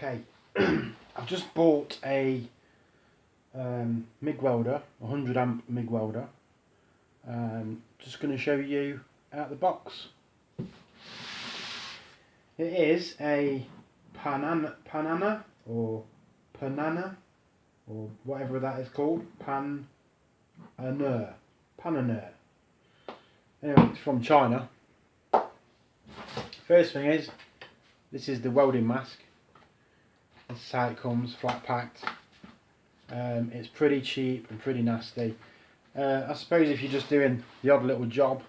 Okay, I've just bought a MIG welder, 100 amp MIG welder. Just going to show you out the box. It is a Panana or whatever that is called. Panana. Anyway, it's from China. First thing is, this is the welding mask. This is how it comes, flat packed. It's pretty cheap and pretty nasty. I suppose if you're just doing the odd little job,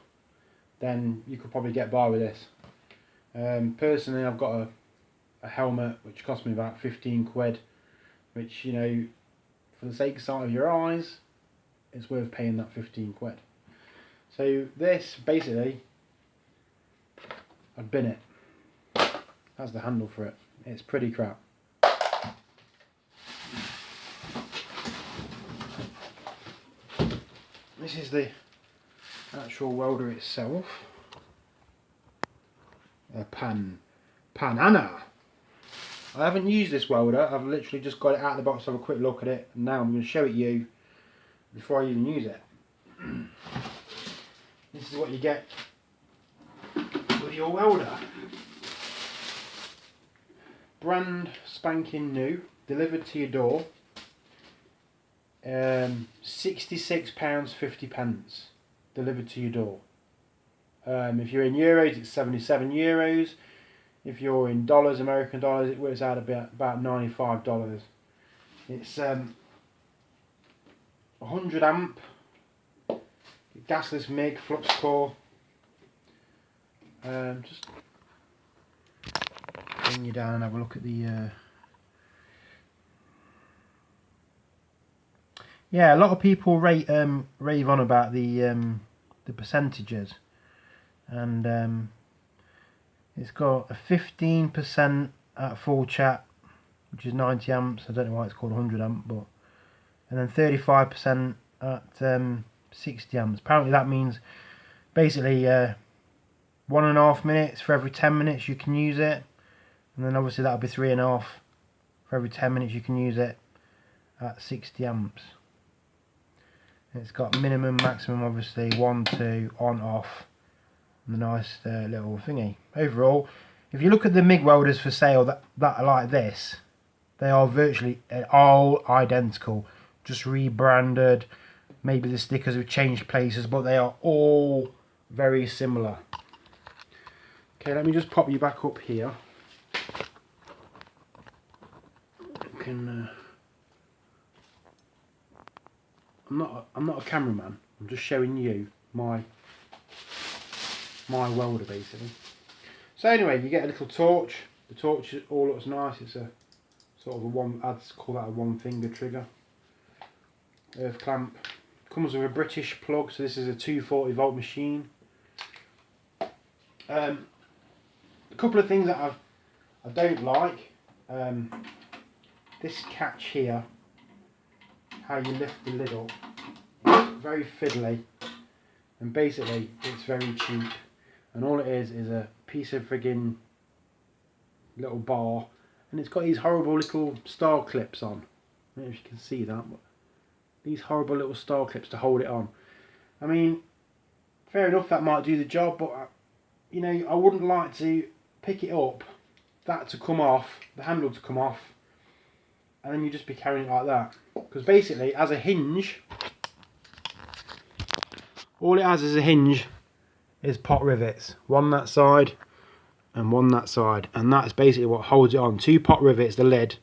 then you could probably get by with this. Personally, I've got a helmet which cost me about 15 quid, which, you know, for the sake of your eyes, it's worth paying that 15 quid. So this, basically, I'd bin it. That's the handle for it. It's pretty crap. This is the actual welder itself. A Panana. I haven't used this welder. I've literally just got it out of the box to have a quick look at it, and now I'm going to show it you before I even use it. This is what you get with your welder. Brand spanking new, delivered to your door. £66.50 delivered to your door. If you're in euros, it's 77 euros. If you're in dollars, American dollars, it works out about $95. It's 100 amp gasless MIG flux core. Just bring you down and have a look at the yeah, a lot of people rave on about the percentages, and it's got a 15% at full chat, which is 90 amps. I don't know why it's called 100 amp, but and then 35% at 60 amps. Apparently that means basically 1.5 minutes for every 10 minutes you can use it, and then obviously that'll be 3.5 for every 10 minutes you can use it at 60 amps. It's got minimum, maximum, obviously 1, 2, on, off, and a nice little thingy. Overall, if you look at the MIG welders for sale that are like this, they are virtually all identical, just rebranded. Maybe the stickers have changed places, but they are all very similar. Okay, let me just pop you back up here. You can. I'm not a cameraman. I'm just showing you my welder basically. So anyway, you get a little torch. The torch all looks nice. It's a sort of a one. I'd call that a one finger trigger. Earth clamp. Comes with a British plug. So this is a 240 volt machine. A couple of things that I don't like. This catch here. How you lift the lid up, it's very fiddly, and basically it's very cheap, and all it is a piece of friggin' little bar, and it's got these horrible little star clips on. I don't know if you can see that, but these horrible little star clips to hold it on. I mean, fair enough, that might do the job, but you know, I wouldn't like to pick it up, that to come off, the handle to come off, and then you just be carrying it like that. Because basically, as a hinge, all it has as a hinge is pot rivets. One that side and one that side. And that's basically what holds it on. 2 pot rivets, the lid,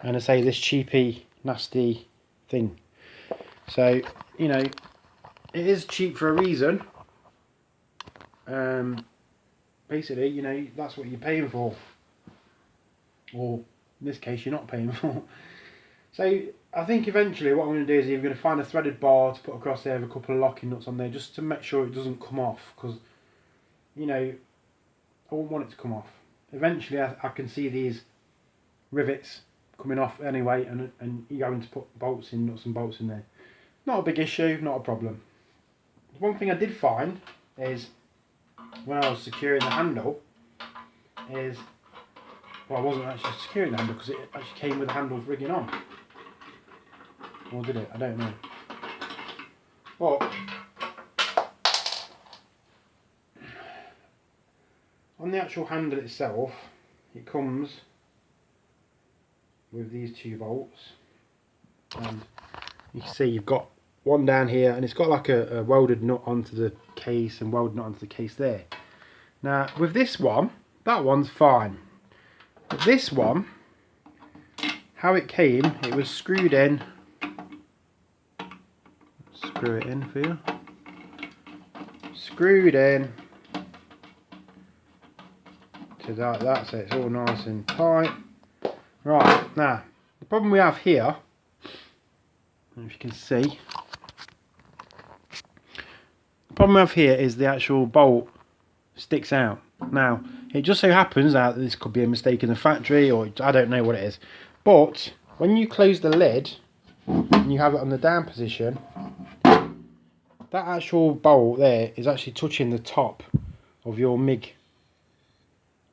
and I say this cheapy, nasty thing. So, you know, it is cheap for a reason. Basically, you know, that's what you're paying for. Or in this case, you're not paying for. So I think eventually what I'm going to do is I'm going to find a threaded bar to put across there with a couple of locking nuts on there, just to make sure it doesn't come off, because, you know, I won't want it to come off. Eventually I can see these rivets coming off anyway, and you're going to put bolts in, nuts and bolts in there. Not a big issue, not a problem. One thing I did find is when I was securing the handle is Well, I wasn't actually securing the handle because it actually came with the handle rigging on. Or did it? I don't know. But on the actual handle itself, it comes with these 2 bolts, and you can see you've got one down here, and it's got like a welded nut onto the case and welded nut onto the case there. Now with this one, that one's fine. But this one, how it came, it was screwed in. Screw it in for you. Screwed in to that, so it's all nice and tight. Right, now the problem we have here, I don't know if you can see, the problem we have here is the actual bolt sticks out. Now it just so happens that this could be a mistake in the factory, or I don't know what it is, but when you close the lid and you have it on the down position, that actual bolt there is actually touching the top of your MIG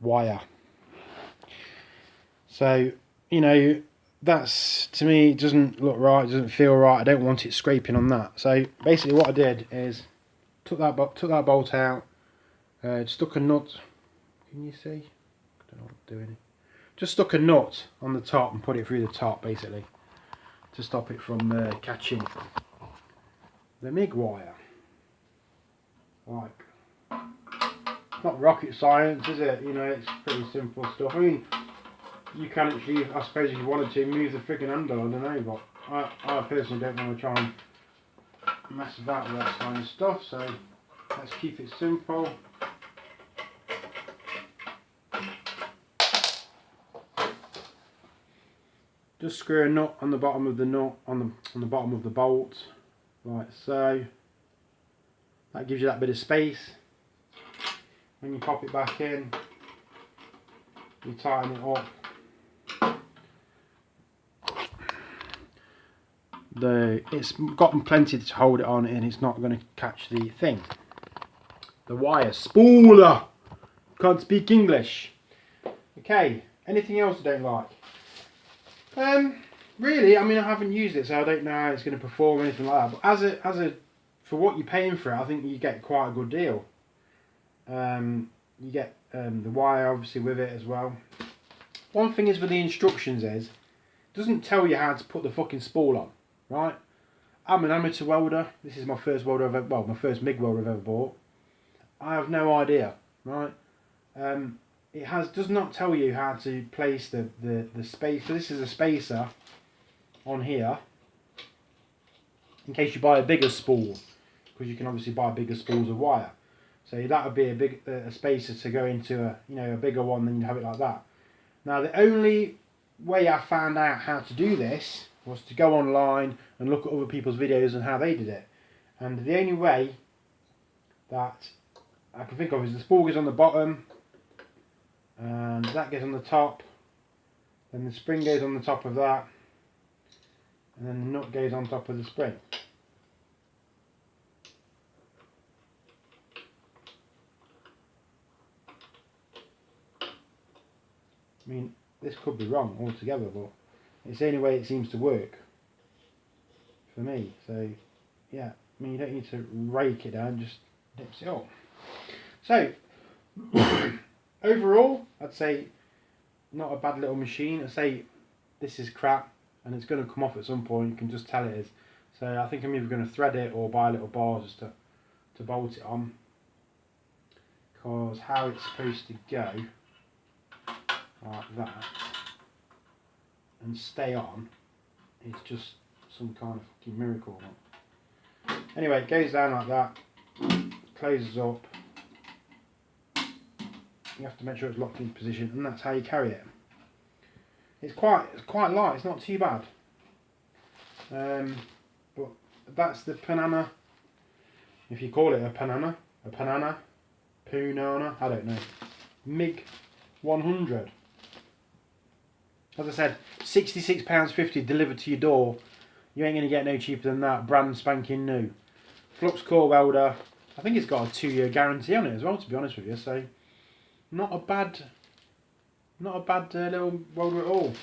wire. So, you know, that's, to me, it doesn't look right, it doesn't feel right. I don't want it scraping on that. So basically what I did is took that bolt out, stuck a nut. Can you see? I don't know what I'm doing. Just stuck a nut on the top and put it through the top, basically, to stop it from catching the MIG wire. Like, not rocket science, is it? You know, it's pretty simple stuff. I mean, you can actually, I suppose if you wanted to, move the friggin' handle, I don't know, but I personally don't want to try and mess about with that kind of stuff, so let's keep it simple. Just screw a nut on the bottom of the nut, on the bottom of the bolt, like so. That gives you that bit of space. When you pop it back in, you tighten it up. It's got plenty to hold it on, and it's not going to catch the thing. The wire spooler. Can't speak English. Okay. Anything else I don't like? Really, I mean, I haven't used it, so I don't know how it's going to perform or anything like that. But for what you're paying for it, I think you get quite a good deal. You get the wire obviously with it as well. One thing is with the instructions is, it doesn't tell you how to put the fucking spool on, right? I'm an amateur welder. This is my first welder my first MIG welder I've ever bought. I have no idea, right? It does not tell you how to place the space. So this is a spacer on here, in case you buy a bigger spool, because you can obviously buy bigger spools of wire. So that would be a spacer to go into a bigger one, than you'd have it like that. Now the only way I found out how to do this was to go online and look at other people's videos and how they did it. And the only way that I can think of is the spool goes on the bottom, and that goes on the top, then the spring goes on the top of that, and then the nut goes on top of the spring. I mean, this could be wrong altogether, but it's the only way it seems to work for me. So yeah, I mean, you don't need to rake it down, just dips it up. So overall, I'd say not a bad little machine. I'd say this is crap, and it's going to come off at some point. You can just tell it is. So I think I'm either going to thread it or buy little bars just to bolt it on, because how it's supposed to go like that and stay on, it's just some kind of fucking miracle. Anyway, it goes down like that, closes up. You have to make sure it's locked in position, and that's how you carry it. It's quite light. It's not too bad. But that's the Panana. If you call it a Panana, I don't know. MIG 100. As I said, £66.50 delivered to your door. You ain't gonna get no cheaper than that. Brand spanking new. Flux core welder. I think it's got a 2-year guarantee on it as well, to be honest with you. So not a bad Not a bad little welder at all.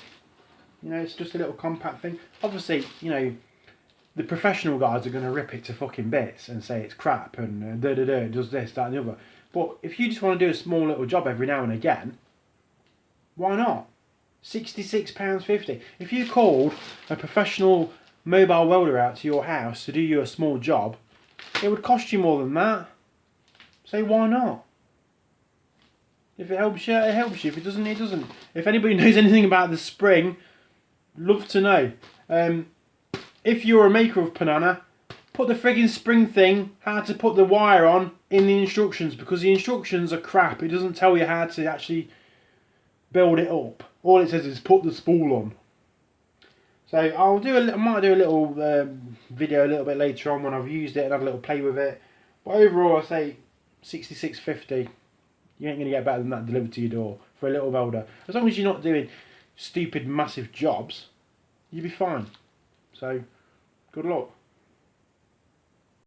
You know, it's just a little compact thing. Obviously, you know, the professional guys are going to rip it to fucking bits and say it's crap and it does this, that and the other. But if you just want to do a small little job every now and again, why not? £66.50. If you called a professional mobile welder out to your house to do you a small job, it would cost you more than that. So why not? If it helps you, it helps you. If it doesn't, it doesn't. If anybody knows anything about the spring, love to know. If you're a maker of Panana, put the frigging spring thing, how to put the wire on, in the instructions, because the instructions are crap. It doesn't tell you how to actually build it up. All it says is put the spool on. So I might do a little video a little bit later on when I've used it and have a little play with it. But overall, I say £66.50. You ain't going to get better than that delivered to your door for a little welder. As long as you're not doing stupid, massive jobs, you'll be fine. So, good luck.